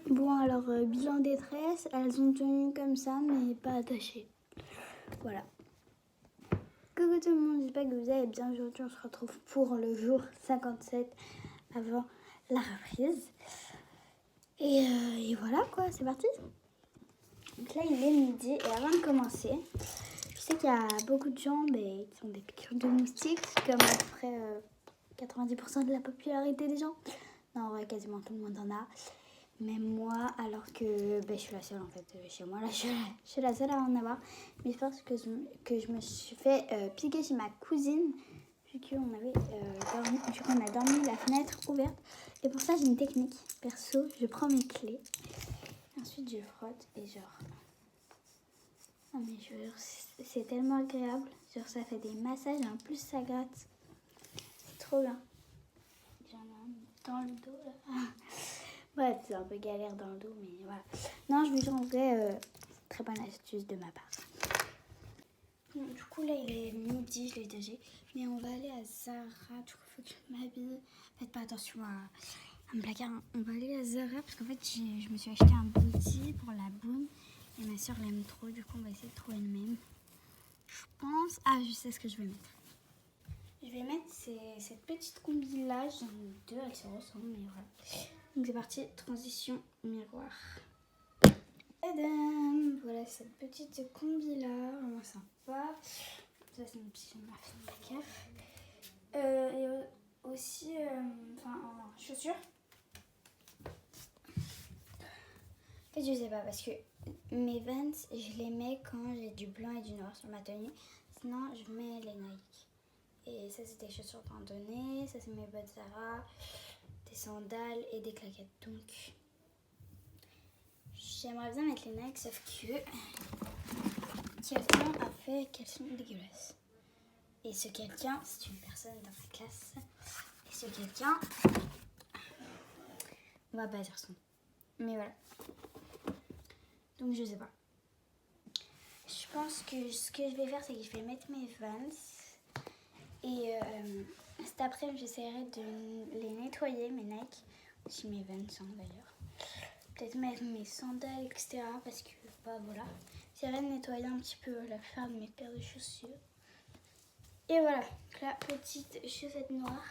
Bon, alors, bilan des tresses, elles ont tenu comme ça, mais pas attachées. Voilà. Coucou tout le monde, j'espère que vous allez bien. Aujourd'hui, on se retrouve pour le jour 57 avant la reprise. Et voilà quoi, c'est parti. Donc là, il est midi et avant de commencer, je sais qu'il y a beaucoup de gens qui ont des piqûres de moustiques, comme à peu près 90% de la popularité des gens. Non, en vrai, quasiment tout le monde en a. Même moi, alors que je suis la seule en fait chez moi, là je suis la seule à en avoir. Mais je pense que je me suis fait piquer chez ma cousine, vu qu'on a dormi la fenêtre ouverte. Et pour ça, j'ai une technique. Perso, je prends mes clés, ensuite je frotte et genre... Non mais c'est tellement agréable. Genre ça fait des massages et en plus ça gratte. C'est trop bien. J'en ai un dans le dos là. Bref, c'est un peu galère dans le dos, mais voilà. Non, je vous jure, en vrai, très bonne astuce de ma part. Bon, du coup, là, il est midi, je l'ai déjà. Mais on va aller à Zara. Du coup, il faut que je m'habille. Faites pas attention à me plaquer. On va aller à Zara parce qu'en fait, je me suis acheté un body pour la boum. Et ma soeur l'aime trop. Du coup, on va essayer de trouver le même. Je pense... Ah, je sais ce que je vais mettre. Je vais mettre cette petite combi-là. J'en ai deux, elles se ressemblent, mais voilà. Donc c'est parti, transition miroir. Tadam! Voilà cette petite combi là, vraiment sympa. Ça c'est mon petit make-up. Et aussi en chaussures. En fait je sais pas parce que mes Vans je les mets quand j'ai du blanc et du noir sur ma tenue. Sinon je mets les Nike. Et ça c'est des chaussures randonnées, ça c'est mes bottes Zara, des sandales et des claquettes. Donc j'aimerais bien mettre les Nike, sauf que quelqu'un a fait qu'elles sont dégueulasses. Et ce quelqu'un, c'est une personne dans ma classe. Et ce quelqu'un, on va pas dire son nom. Mais voilà. Donc je sais pas. Je pense que ce que je vais faire, c'est que je vais mettre mes Vans. Et cet après-midi, j'essaierai de les nettoyer, mes Nike. Aussi mes Vans, d'ailleurs. Peut-être mettre mes sandales, etc. Parce que, voilà. J'essaierai de nettoyer un petit peu la plupart de mes paires de chaussures. Et voilà, donc la petite chaussette noire.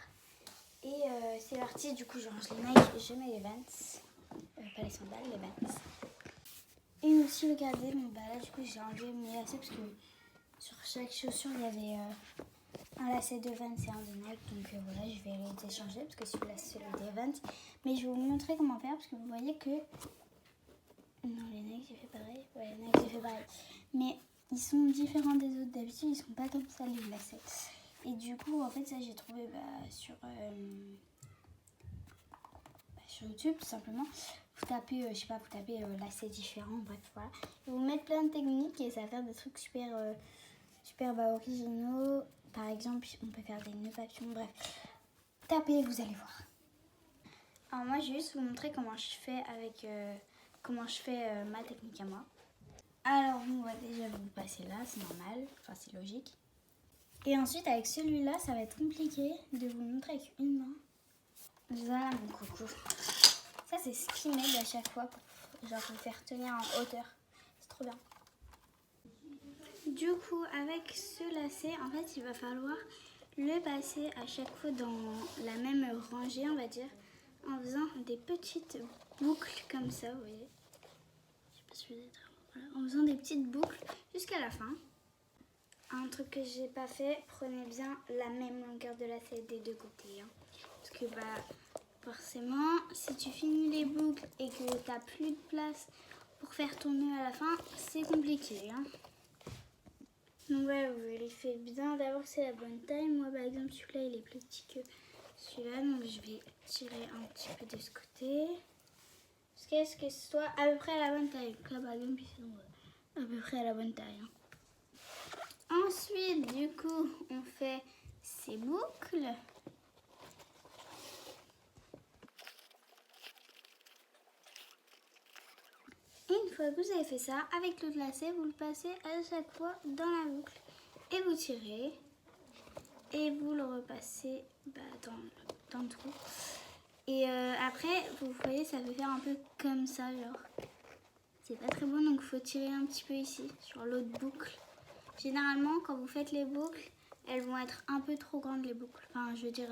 Et c'est parti, du coup je range les Nike, je mets les Vans. Pas les sandales, les Vans. Et aussi regardez, là du coup j'ai enlevé mes lacets parce que sur chaque chaussure il y avait un lacet de Vans et un de Nike. Donc voilà, je vais les échanger parce que celui-là c'est celui des Vans. Mais je vais vous montrer comment faire parce que vous voyez que... Non, les Nike j'ai fait pareil. Ouais, les Nike j'ai fait pareil. Mais ils sont différents des autres, d'habitude ils sont pas comme ça les lacets. Et du coup en fait ça j'ai trouvé sur YouTube tout simplement. Vous tapez, je sais pas, vous tapez lacets différents, bref voilà. Et vous mettez plein de techniques et ça va faire des trucs super originaux. Par exemple on peut faire des nœuds papillons, bref. Tapez, vous allez voir. Alors moi je vais juste vous montrer comment je fais ma technique à moi. Alors on va déjà vous passer là, c'est normal, enfin c'est logique. Et ensuite avec celui-là ça va être compliqué de vous le montrer avec une main. Voilà mon coucou. Ça c'est ce qu'il m'aide à chaque fois pour genre vous faire tenir en hauteur. C'est trop bien. Du coup avec ce lacet en fait il va falloir le passer à chaque fois dans la même rangée on va dire. En faisant des petites boucles comme ça, vous voyez. Je sais pas si vous êtes... Voilà, en faisant des petites boucles jusqu'à la fin. Un truc que j'ai pas fait, prenez bien la même longueur de lacet des deux côtés. Hein. Parce que forcément, si tu finis les boucles et que t'as plus de place pour faire ton nœud à la fin, c'est compliqué. Hein. Donc voilà, vous vérifiez bien d'abord que c'est la bonne taille. Moi par exemple, celui-là il est plus petit que celui-là, donc je vais tirer un petit peu de ce côté. Jusqu'à ce que ce soit à peu près à la bonne taille. Donc là par exemple, ils sont à peu près à la bonne taille. Hein. Ensuite, du coup, on fait ces boucles. Et une fois que vous avez fait ça, avec l'autre lacet, vous le passez à chaque fois dans la boucle. Et vous tirez. Et vous le repassez dans le trou. Et après, vous voyez, ça peut faire un peu comme ça, genre. C'est pas très bon, donc il faut tirer un petit peu ici, sur l'autre boucle. Généralement, quand vous faites les boucles, elles vont être un peu trop grandes, les boucles. Enfin, je veux dire,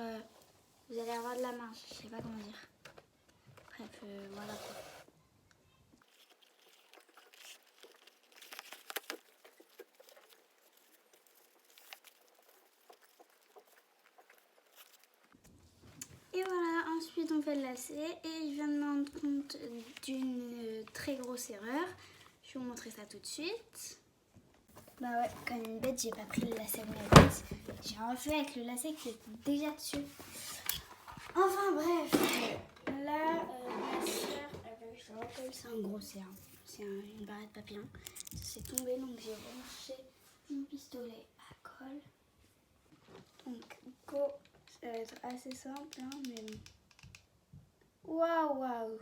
vous allez avoir de la marge, je sais pas comment dire. Bref, voilà quoi. Et voilà, ensuite on fait le lacet et je viens de me rendre compte d'une très grosse erreur. Je vais vous montrer ça tout de suite. Bah ouais, comme une bête, j'ai pas pris le lacet de ma bête. J'ai refait avec le lacet qui était déjà dessus. Enfin bref, là, ma soeur, je le rappelle, c'est un gros cerf. C'est une barrette papillon. Ça s'est tombé, donc j'ai branché mon pistolet à colle. Donc go, ça va être assez simple, hein, mais waouh, waouh.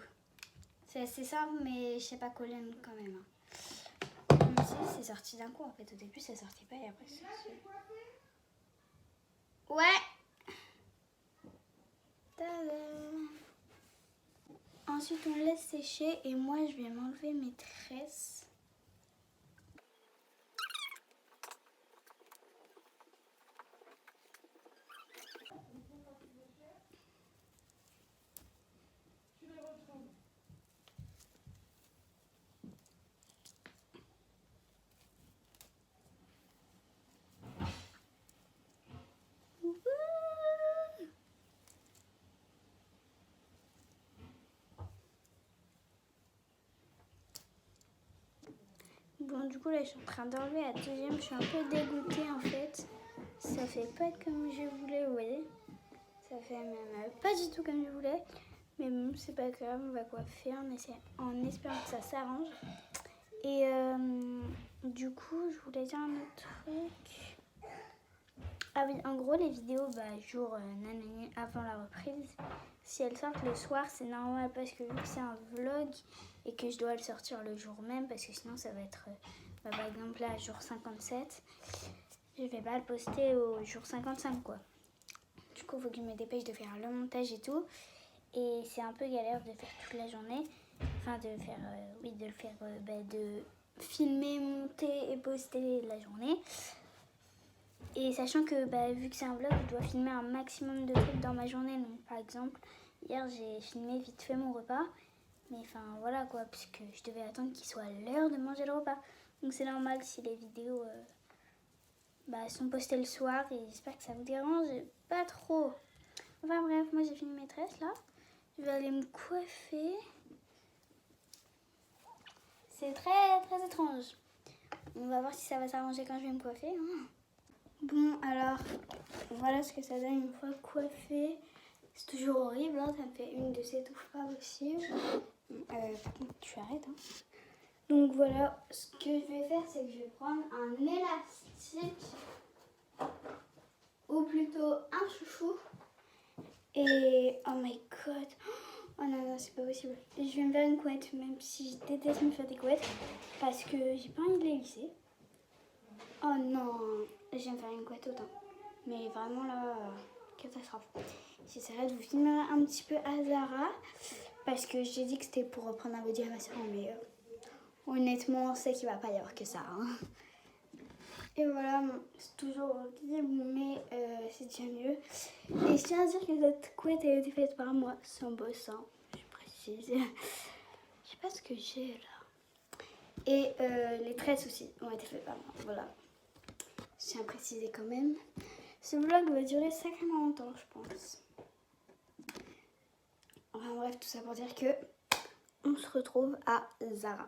C'est assez simple, mais je sais pas coller quand même. Hein. Comme si c'est sorti d'un coup en fait. Au début, ça sortait pas et après c'est sorti. Ouais. Tadam. Ensuite, on laisse sécher et moi, je vais m'enlever mes tresses. Bon, du coup, là, je suis en train d'enlever la deuxième. Je suis un peu dégoûtée, en fait. Ça fait pas comme je voulais, vous voyez. Ça fait même pas du tout comme je voulais. Mais bon, c'est pas grave, on va coiffer en espérant que ça s'arrange. Et du coup, je voulais dire un autre truc. Ah oui, en gros, les vidéos, jour nanani, avant la reprise, si elles sortent le soir, c'est normal parce que vu que c'est un vlog et que je dois le sortir le jour même, parce que sinon ça va être, par exemple là, jour 57, je vais pas le poster au jour 55, quoi. Du coup, il faut que je me dépêche de faire le montage et tout. Et c'est un peu galère de faire toute la journée. Enfin, de faire, de filmer, monter et poster la journée. Et sachant que vu que c'est un vlog, je dois filmer un maximum de trucs dans ma journée. Donc par exemple, hier j'ai filmé vite fait mon repas. Mais enfin voilà quoi, puisque je devais attendre qu'il soit l'heure de manger le repas. Donc c'est normal si les vidéos sont postées le soir. Et j'espère que ça vous dérange pas trop. Enfin bref, moi j'ai fini mes tresses là. Je vais aller me coiffer. C'est très très étrange. On va voir si ça va s'arranger quand je vais me coiffer. Hein. Bon, alors, voilà ce que ça donne une fois coiffée. C'est toujours horrible, hein, ça me fait une de ces touffes pas possibles. Par contre, tu arrêtes. Hein. Donc voilà, ce que je vais faire, c'est que je vais prendre un élastique, ou plutôt un chouchou. Et, oh my god, oh non, c'est pas possible. Et je vais me faire une couette, même si je déteste me faire des couettes, parce que j'ai pas envie de les lisser. Oh non, je vais me faire une couette autant. Mais vraiment là, catastrophe. J'essaierai de vous filmer un petit peu à Zara. Parce que j'ai dit que c'était pour reprendre un body à ma soeur. Mais honnêtement, on sait qu'il va pas y avoir que ça. Hein. Et voilà, bon, c'est toujours horrible, mais c'est déjà mieux. Et je tiens à dire que cette couette a été faite par moi, sans boss, hein, je précise. Je sais pas ce que j'ai là. Et les tresses aussi ont été faites par moi, voilà. Je tiens à préciser quand même. Ce vlog va durer sacrément longtemps, je pense. Enfin bref, tout ça pour dire que on se retrouve à Zara.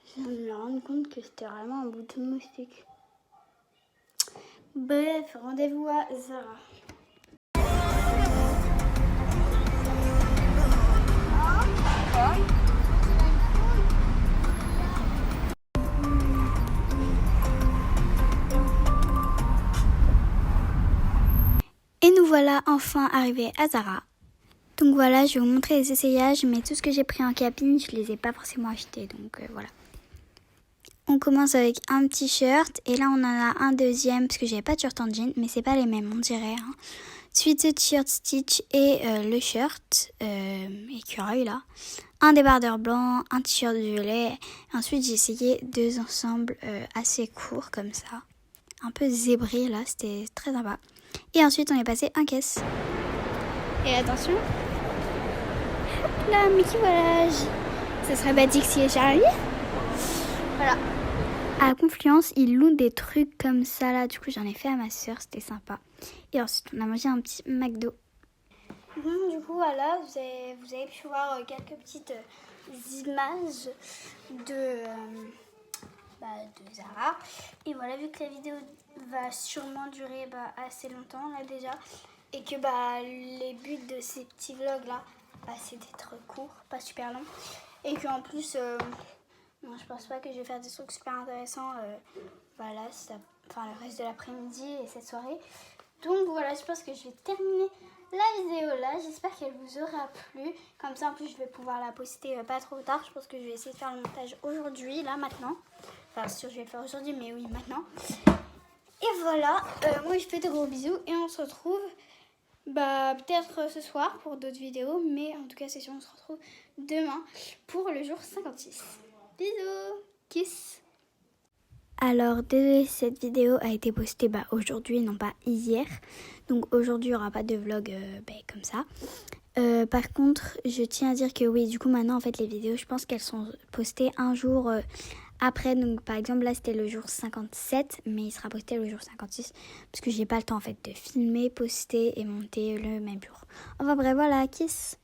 Je viens de me rendre compte que c'était vraiment un bout de moustique. Bref, rendez-vous à Zara. Et nous voilà enfin arrivés à Zara. Donc voilà, je vais vous montrer les essayages, mais tout ce que j'ai pris en cabine, je les ai pas forcément achetés, donc voilà. On commence avec un t-shirt, et là on en a un deuxième, parce que j'avais pas de shirt en jean, mais c'est pas les mêmes, on dirait. Hein. Suite au t-shirt Stitch et le shirt écureuil là. Un débardeur blanc, un t-shirt violet. Ensuite j'ai essayé 2 ensembles assez courts comme ça. Un peu zébrés là, c'était très sympa. Et ensuite on est passé en caisse. Et attention. Hop là, Mickey Volage. Ce serait basique si et Charlie. Voilà. À la Confluence, ils louent des trucs comme ça là. Du coup, j'en ai fait à ma soeur, c'était sympa. Et ensuite, on a mangé un petit McDo. Du coup, voilà, vous avez pu voir quelques petites images de Zara. Et voilà, vu que la vidéo va sûrement durer assez longtemps là déjà. Et que les buts de ces petits vlogs là, c'est d'être court, pas super long. Et qu'en plus... non, je pense pas que je vais faire des trucs super intéressants le reste de l'après-midi et cette soirée. Donc voilà, je pense que je vais terminer la vidéo là. J'espère qu'elle vous aura plu. Comme ça, en plus, je vais pouvoir la poster pas trop tard. Je pense que je vais essayer de faire le montage aujourd'hui, là, maintenant. Enfin, sûr, je vais le faire aujourd'hui, mais oui, maintenant. Et voilà, moi, je fais de gros bisous et on se retrouve peut-être ce soir pour d'autres vidéos. Mais en tout cas, c'est sûr, on se retrouve demain pour le jour 56. Bisous, kiss. Alors désolé, cette vidéo a été postée aujourd'hui, non pas hier. Donc aujourd'hui, il n'y aura pas de vlog comme ça. Par contre, je tiens à dire que oui, du coup maintenant en fait les vidéos, je pense qu'elles sont postées un jour après. Donc par exemple là c'était le jour 57, mais il sera posté le jour 56 parce que j'ai pas le temps en fait de filmer, poster et monter le même jour. Enfin bref, voilà, kiss.